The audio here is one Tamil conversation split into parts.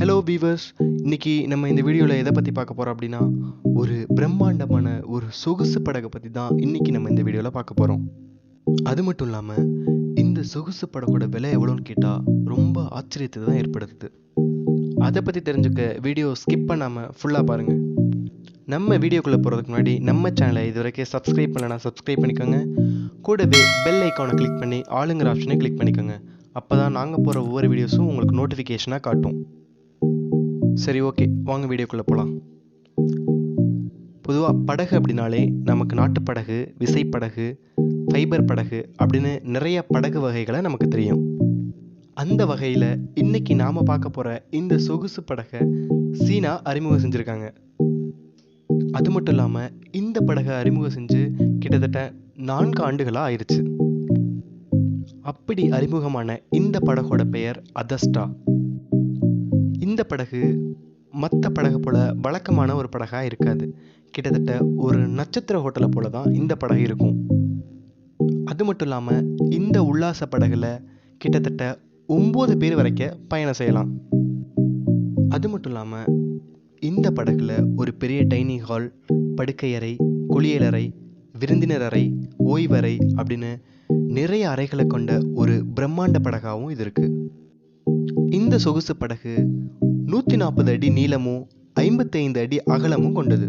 ஹலோ வீவர்ஸ், இன்னைக்கு நம்ம இந்த வீடியோவில் எதை பற்றி பார்க்க போகிறோம் அப்படின்னா, ஒரு பிரம்மாண்டமான ஒரு சொகுசு படகை பற்றி தான் இன்னைக்கு நம்ம இந்த வீடியோவில் பார்க்க போகிறோம். அது மட்டும் இல்லாமல் இந்த சொகுசு படகோட விலை எவ்வளோன்னு கேட்டால் ரொம்ப ஆச்சரியத்தை தான் ஏற்படுத்துது. அதை பற்றி தெரிஞ்சுக்க வீடியோ ஸ்கிப் பண்ணாமல் ஃபுல்லாக பாருங்கள். நம்ம வீடியோக்குள்ளே போகிறதுக்கு முன்னாடி நம்ம சேனலை இது வரைக்கும் சப்ஸ்கிரைப் பண்ணலன்னா சப்ஸ்கிரைப் பண்ணிக்கோங்க. கூடவே பெல் ஐக்கானை கிளிக் பண்ணி ஆளுங்கிற ஆப்ஷனை கிளிக் பண்ணிக்கோங்க. அப்போ தான் நாங்கள் போகிற ஒவ்வொரு வீடியோஸும் உங்களுக்கு நோட்டிஃபிகேஷனாக காட்டும். சரி, ஓகே, வாங்க வீடியோக்குள்ளே போகலாம். பொதுவாக படகு அப்படின்னாலே நமக்கு நாட்டுப்படகு, விசைப்படகு, ஃபைபர் படகு அப்படின்னு நிறைய படகு வகைகளை நமக்கு தெரியும். அந்த வகையில் இன்னைக்கு நாம் பார்க்க போகிற இந்த சொகுசு படகை சீனா அறிமுகம் செஞ்சுருக்காங்க. அது மட்டும் இல்லாமல் இந்த படகை அறிமுகம் செஞ்சு கிட்டத்தட்ட 4 ஆண்டுகளாக ஆயிடுச்சு. அப்படி அறிமுகமான இந்த படகோட பெயர் அதஸ்டா. இந்த படகு மற்ற படகு போல வழக்கமான ஒரு படகாக இருக்காது. கிட்டத்தட்ட ஒரு நட்சத்திர ஹோட்டலை போல தான் இந்த படகு இருக்கும். அது மட்டும் இல்லாமல் இந்த உல்லாச படகுல கிட்டத்தட்ட 9 பேர் வரைக்கும் பயணம் செய்யலாம். அது மட்டும் இல்லாமல் இந்த படகுல ஒரு பெரிய டைனிங் ஹால், படுக்கையறை, குளியலறை, விருந்தினர் அறை, ஓய்வறை அப்படின்னு நிறைய அறைகளை கொண்ட ஒரு பிரம்மாண்ட படகாகவும் இது இருக்கு. இந்த சொகுசு படகு 140 அடி நீளமும் 55 அடி அகலமும் கொண்டது.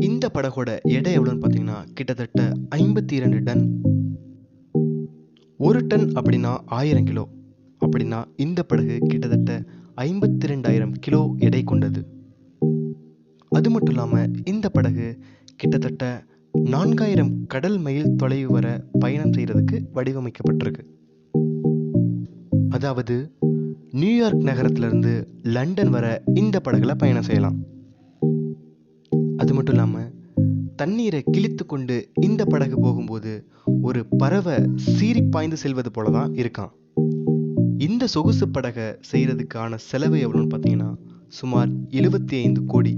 இந்த படகோட எடை எவ்வளோன்னு பார்த்தீங்கன்னா கிட்டத்தட்ட 52 டன். 1 டன் அப்படின்னா 1000 கிலோ. அப்படின்னா இந்த படகு கிட்டத்தட்ட 52,000 கிலோ எடை கொண்டது. அது மட்டும் இல்லாமல் இந்த படகு கிட்டத்தட்ட 4000 கடல் மைல் தொலைவு வர பயணம் செய்கிறதுக்கு வடிவமைக்கப்பட்டிருக்கு. அதாவது நியூயார்க் நகரத்திலிருந்து லண்டன் வர இந்த படகுல பயணம் செய்யலாம். அது மட்டும் இல்லாமல் தண்ணீரை கிழித்து கொண்டு இந்த படகு போகும்போது ஒரு பறவை சீறி பாய்ந்து செல்வது போல தான் இருக்கான். இந்த சொகுசு படகை செய்கிறதுக்கான செலவு எவ்வளோன்னு பார்த்தீங்கன்னா சுமார் 75 கோடி.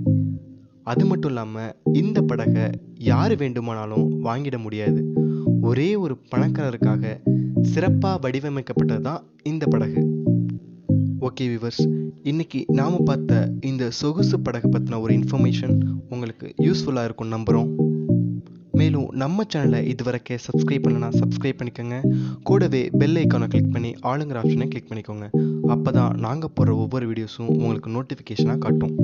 அது மட்டும் இல்லாமல் இந்த படகை யார் வேண்டுமானாலும் வாங்கிட முடியாது. ஒரே ஒரு பணக்காரருக்காக சிறப்பாக வடிவமைக்கப்பட்டது தான் இந்த படகு. ஓகே வியூவர்ஸ், இன்னைக்கு நாம் பார்த்த இந்த சொகுசு படகு பற்றின ஒரு இன்ஃபர்மேஷன் உங்களுக்கு யூஸ்ஃபுல்லாக இருக்கும் நம்புகிறோம். மேலும் நம்ம சேனலை இதுவரைக்கும் சப்ஸ்கிரைப் பண்ணலன்னா சப்ஸ்கிரைப் பண்ணிக்கோங்க. கூடவே பெல் ஐக்கானை கிளிக் பண்ணி ஆளுங்கிற ஆப்ஷனை கிளிக் பண்ணிக்கோங்க. அப்போ தான் நாங்கள் போடுற ஒவ்வொரு வீடியோஸும் உங்களுக்கு நோட்டிஃபிகேஷனாக காட்டும்.